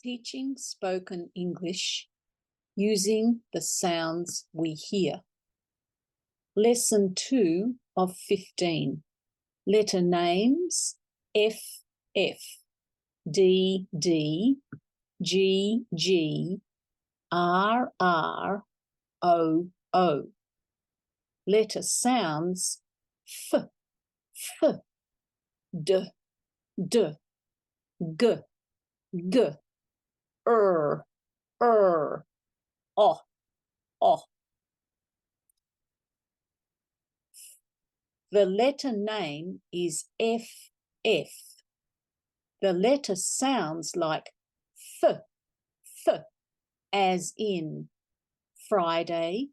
teaching spoken English using the sounds we hear. Lesson 2 of 15. Letter names F, F, D, D, G, G, R, R, O, O. Letter sounds F, F, D, D, G, G, O, O. The letter name is F, F. The letter sounds like F, F, as in Friday,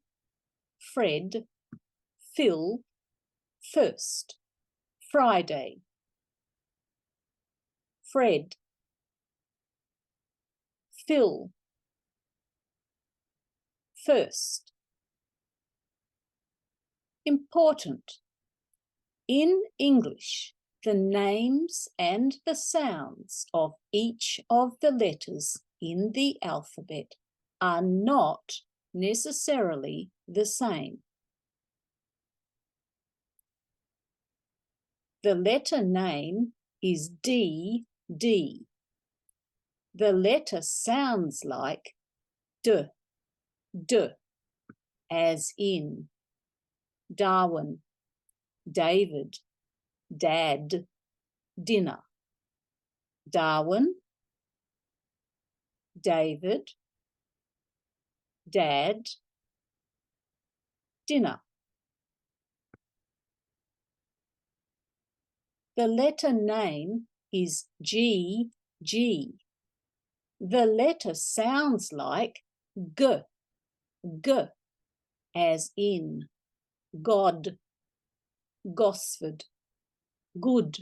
Fred, Phil, first, Friday, Fred, Phil, first. Important. In English, the names and the sounds of each of the letters in the alphabet are not necessarily the same. The letter name is D, D. The letter sounds like D, D, as in Darwin, David, Dad, dinner. Darwin, David, Dad, dinner. The letter name is G, G. The letter sounds like G, G, as in God, Gosford, good,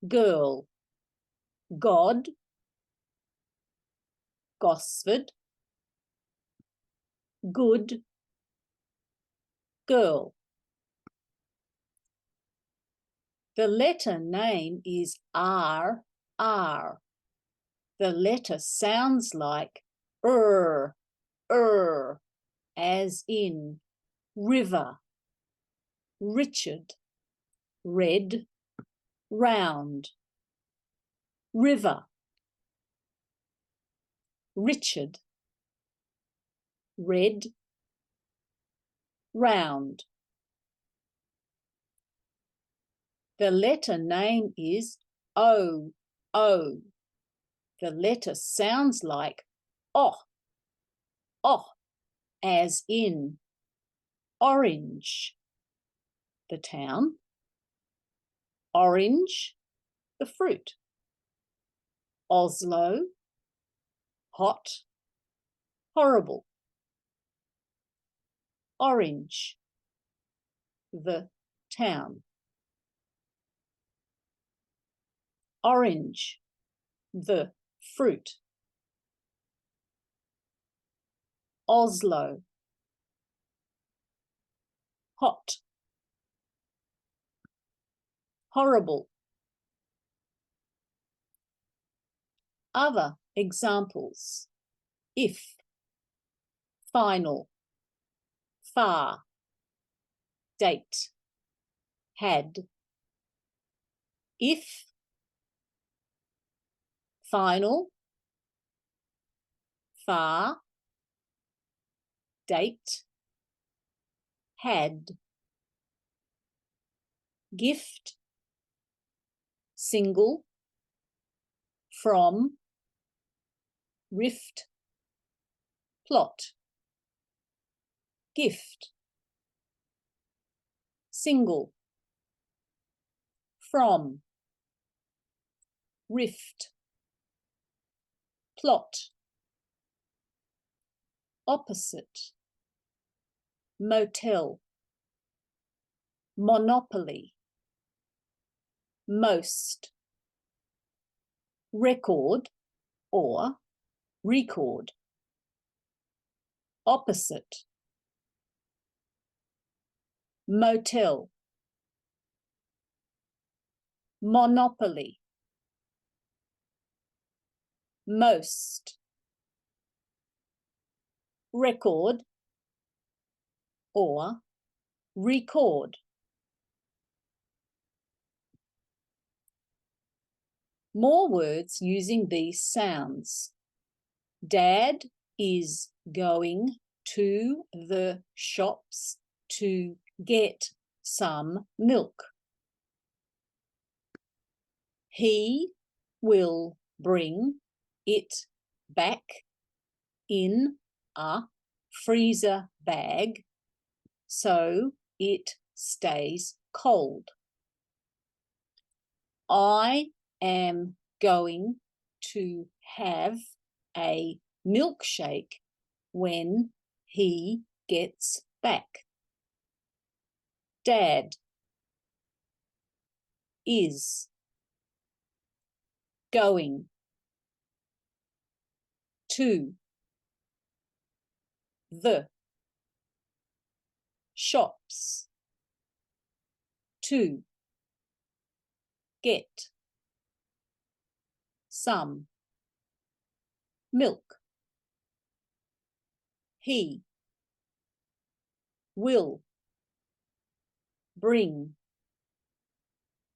girl, God, Gosford, good, girl. The letter name is R, R. The letter sounds like as in river, Richard, red, round, river, Richard, red, round. The letter name is O, O. The letter sounds like O, as in orange, the town, orange, the fruit, Oslo, hot, horrible, orange, the town, orange, the fruit, Oslo, hot, horrible. Other examples: if, final, far, date, had. If, final, far, date, had. Gift, single, from, rift, plot. Gift, single, from, rift, plot. Opposite, motel, monopoly, most, record or record. Opposite, motel, monopoly. most, record or record. More words using these sounds. Dad is going to the shops to get some milk. He will bring it back in a freezer bag so it stays cold. I am going to have a milkshake when he gets back. Dad is going to the shops to get some milk. He will bring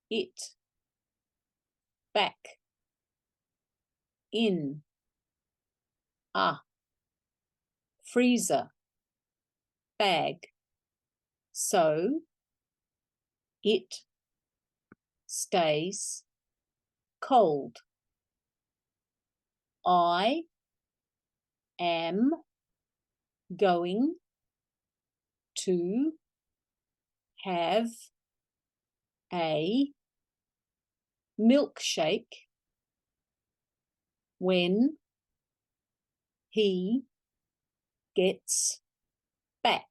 it back in a freezer bag so it stays cold. I am going to have a milkshake when he gets back.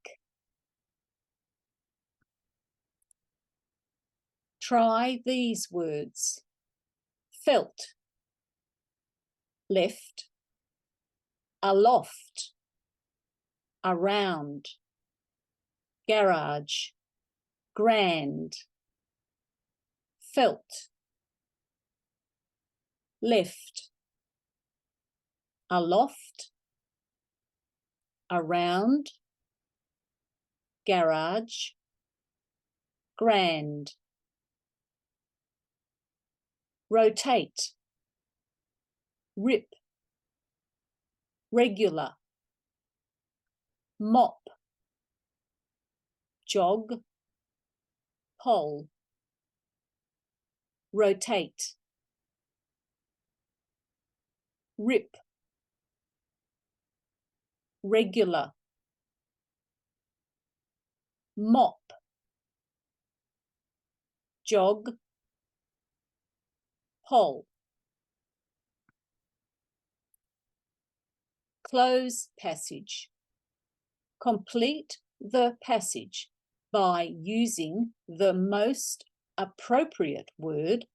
Try these words. Felt, left, aloft, around, garage, grand. Felt, left, aloft, around, garage, grand. Rotate, rip, regular, mop, jog, pole. Rotate, rip, regular, mop, jog, pole. Close passage. Complete the passage by using the most appropriate word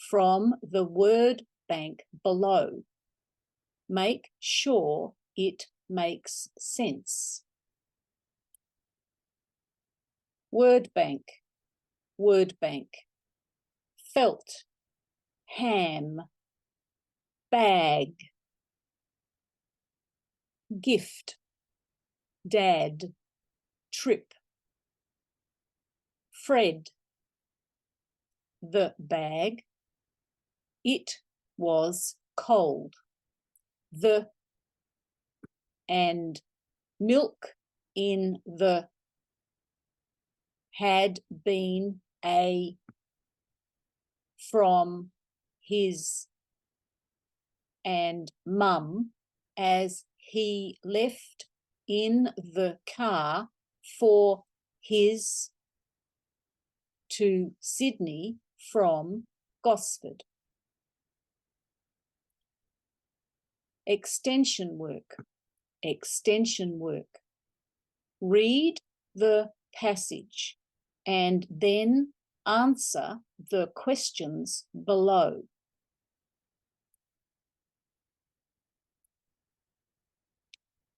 from the word bank below. Make sure it makes sense. Word bank, word bank. Felt, ham, bag, gift, dad, trip. Fred, the bag, it was cold. The and milk in the had been a from his and mum as he left in the car for his to Sydney from Gosford. Extension work, extension work. Read the passage and then answer the questions below.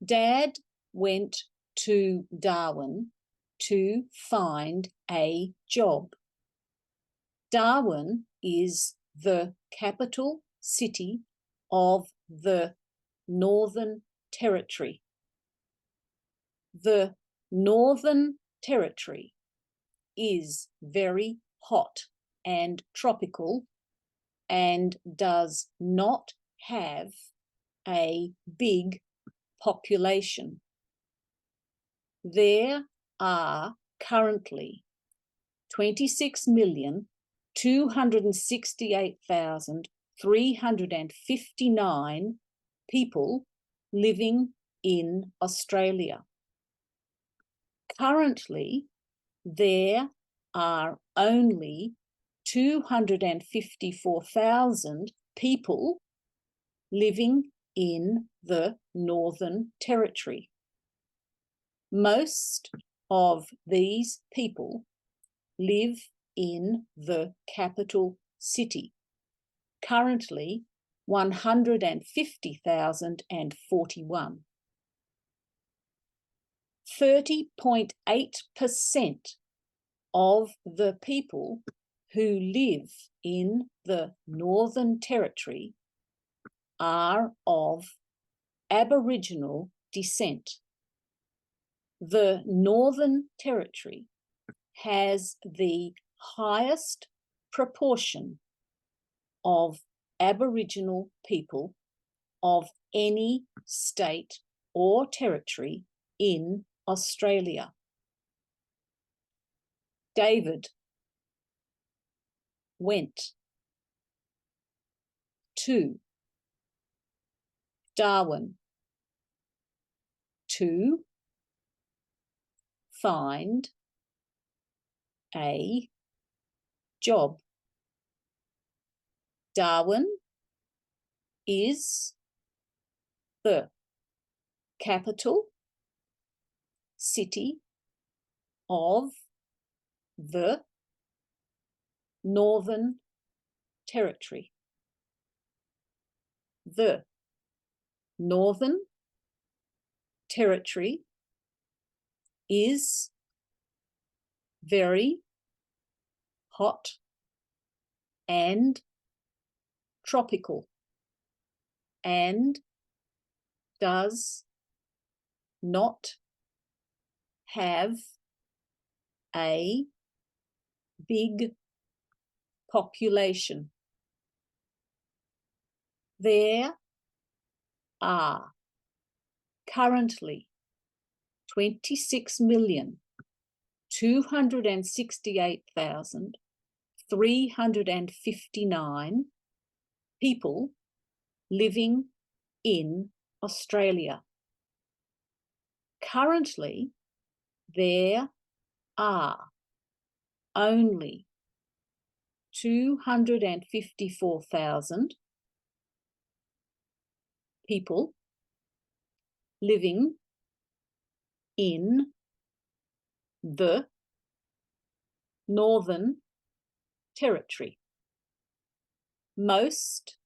Dad went to Darwin to find a job. Darwin is the capital city of the Northern Territory. The Northern Territory is very hot and tropical and does not have a big population. There are currently 26,268,359 people living in Australia. Currently, there are only 254,000 people living in the Northern Territory. Most of these people live in the capital city. Currently, 150,041. 30.8% of the people who live in the Northern Territory are of Aboriginal descent. The Northern Territory has the highest proportion of Aboriginal people of any state or territory in Australia. David went to Darwin to find a job. Darwin is the capital city of the Northern Territory. The Northern Territory is very hot and tropical and does not have a big population. There are currently 26,268,359 people living in Australia. Currently, there are only 254,000 people living in the Northern Territory. Most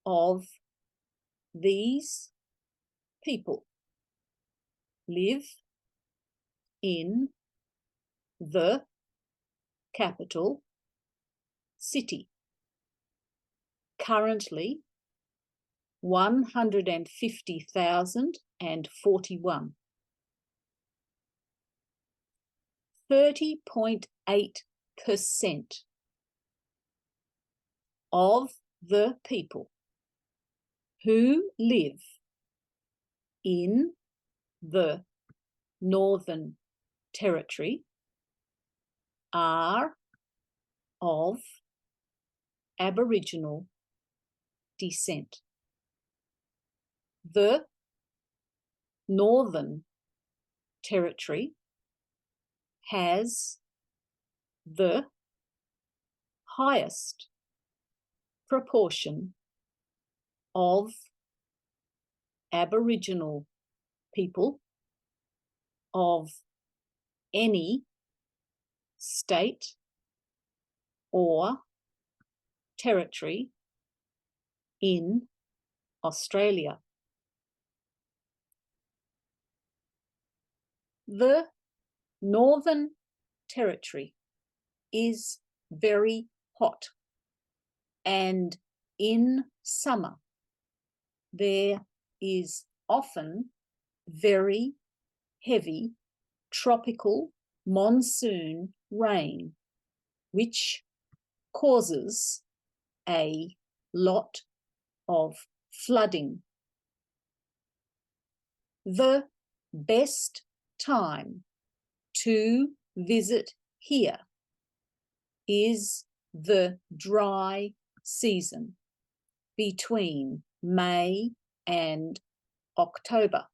of these people live in the capital city. Currently, 150,041. 30.8% of the people who live in the Northern Territory are of Aboriginal descent. The Northern Territory has the highest proportion of Aboriginal people of any state or territory in Australia. The Northern Territory is very hot, and in summer there is often very heavy tropical monsoon rain, which causes a lot of flooding. The best time to visit here is the dry season between May and October.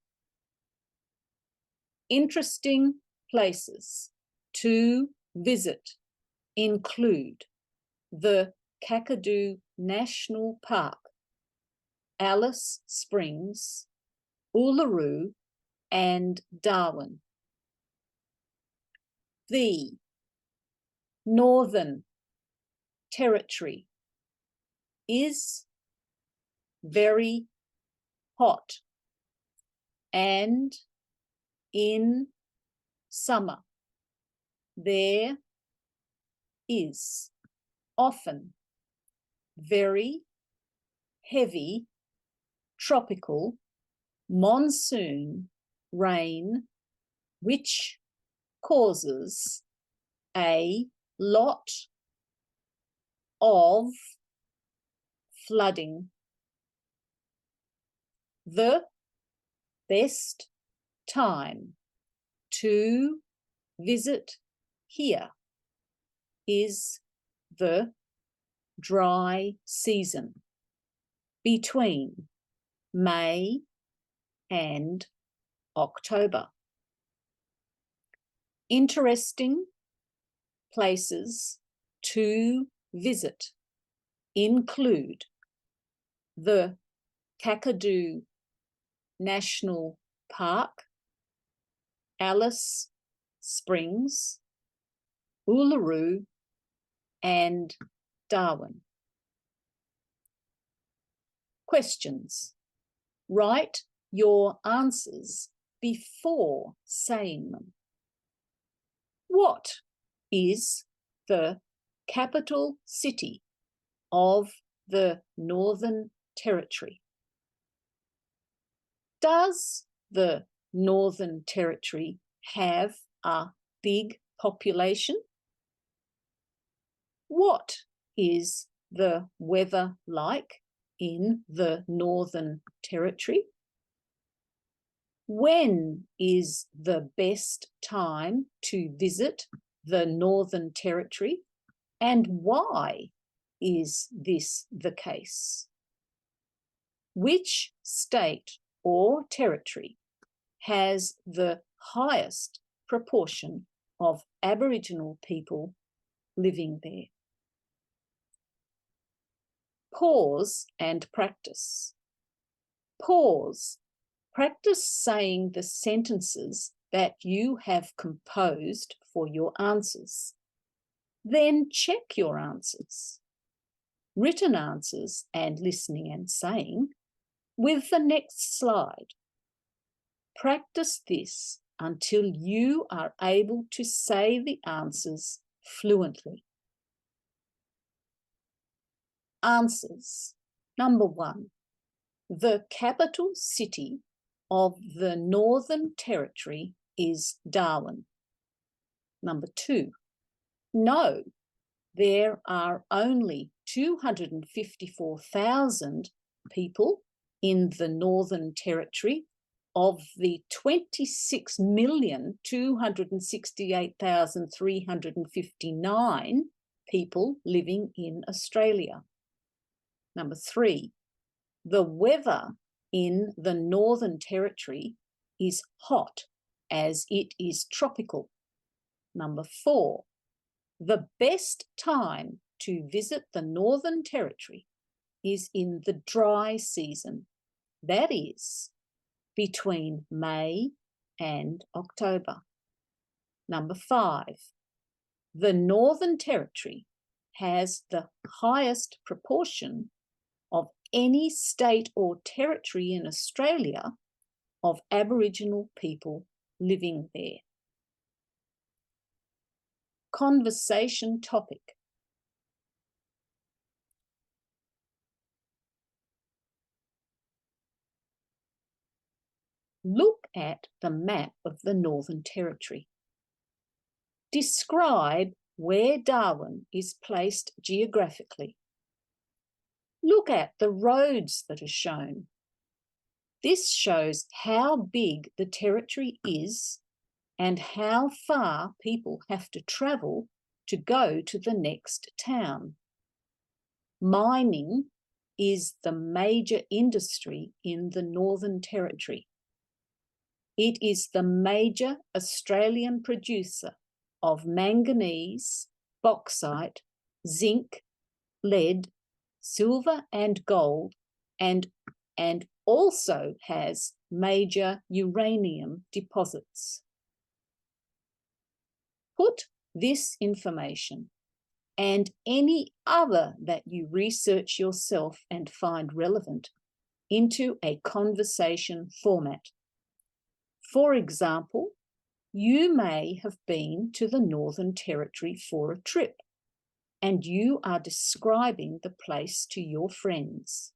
Interesting places to visit include the Kakadu National Park, Alice Springs, Uluru, and Darwin. The Northern Territory is very hot, and in summer there is often very heavy tropical monsoon rain, which causes a lot of flooding. The best time to visit here is the dry season between May and October. Interesting places to visit include the Kakadu National Park, Alice Springs, Uluru, and Darwin. Questions. Write your answers before saying them. What is the capital city of the Northern Territory? Does the Northern Territory have a big population? What is the weather like in the Northern Territory? When is the best time to visit the Northern Territory, and why is this the case? Which state or territory has the highest proportion of Aboriginal people living there? Pause and practice. Pause. Practice saying the sentences that you have composed for your answers. Then check your answers, written answers and listening and saying, with the next slide. Practice this until you are able to say the answers fluently. Answers. Number 1. The capital city of the Northern Territory is Darwin. Number 2. No, there are only 254,000 people in the Northern Territory of the 26,268,359 people living in Australia. Number 3, the weather in the Northern Territory is hot as it is tropical. Number 4, the best time to visit the Northern Territory is in the dry season, that is, between May and October. Number 5, the Northern Territory has the highest proportion of any state or territory in Australia of Aboriginal people living there. Conversation topic. Look at the map of the Northern Territory. Describe where Darwin is placed geographically. Look at the roads that are shown. This shows how big the territory is and how far people have to travel to go to the next town. Mining is the major industry in the Northern Territory. It is the major Australian producer of manganese, bauxite, zinc, lead, silver and gold, and also has major uranium deposits. Put this information and any other that you research yourself and find relevant into a conversation format. For example, you may have been to the Northern Territory for a trip, and you are describing the place to your friends.